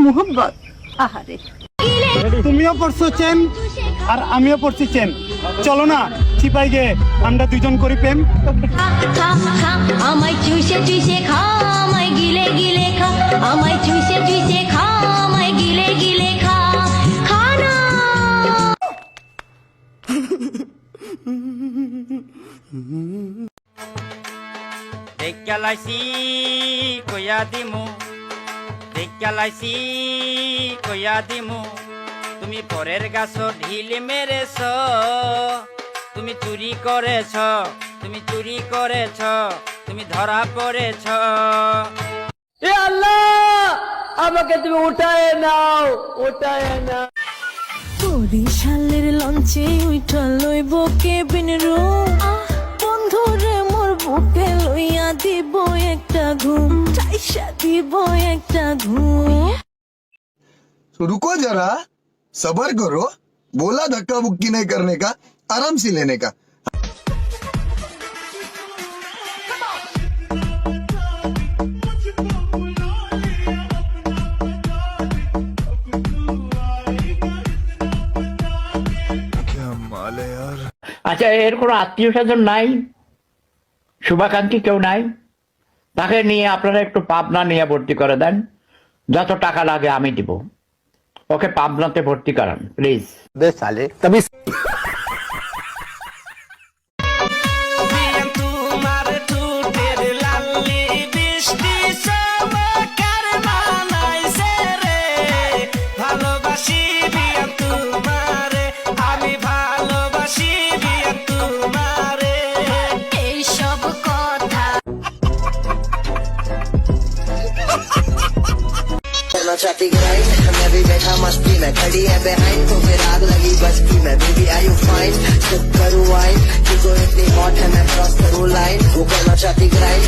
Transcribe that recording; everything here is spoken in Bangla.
মোহব্বত। আহারে, তুমিও পড়ছো চেন আর আমিও পড়ছি চেন, চলো না চিপাই গে আমরা দুজন করি প্রেম। আমায় চুষে চুষে খা, আমায় গিলে গিলে খা, আমায় চুষে চুষে খা, আমায় গিলে গিলে খা, খানা। দেখালাইছি কইয়া দিমু, দেখালাইছি কইয়া দিমু, তুমি পরের গাছ ঢিল মেরেছ, তুমি চুরি করেছ, তুমি চুরি করেছ, তুমি ধরা পড়েছ। এ আল্লাহ, আমাকে তুমি উঠায় নাও, উঠায় নাও। বরিশালের লঞ্চে উঠা লইব কেবিন রুম, বন্ধুরে মোর বুকে লইয়া দিব একটা ঘুম, চাইসা দিব একটা ঘুম। रुको जरा, सबर करो, बोला धक्का मुक्की नहीं करने का, आराम से लेने का। क्या माल है यार। আচ্ছা, এর কোনো আত্মীয় স্বজন নাই, শুভাকাঙ্ক্ষী কেউ নাই? তাকে নিয়ে আপনারা একটু পাবনা নিয়ে ভর্তি করে দেন, যত টাকা লাগে আমি দিব। ওকে পাবনাতে ভর্তি করান প্লিজ। बे साले तभी তোমার ঠোঁটের লালি বৃষ্টি চমকার মানাইছে রে, ভালোবাসি বিয়ান তোমারে, আমি ভালোবাসি বিয়ান তোমারে। এইসব কথা करना चाहती ग्राइंड, मैं भी बैठा मस्ती में, खड़ी है बिहाइंड तो फिर आग लगी बस्ती में। Baby I you fine, sip करूँ वाइन, क्योंकि इतनी हॉट है मैं क्रॉस करूँ लाइन। वो करना चाहती ग्राइंड,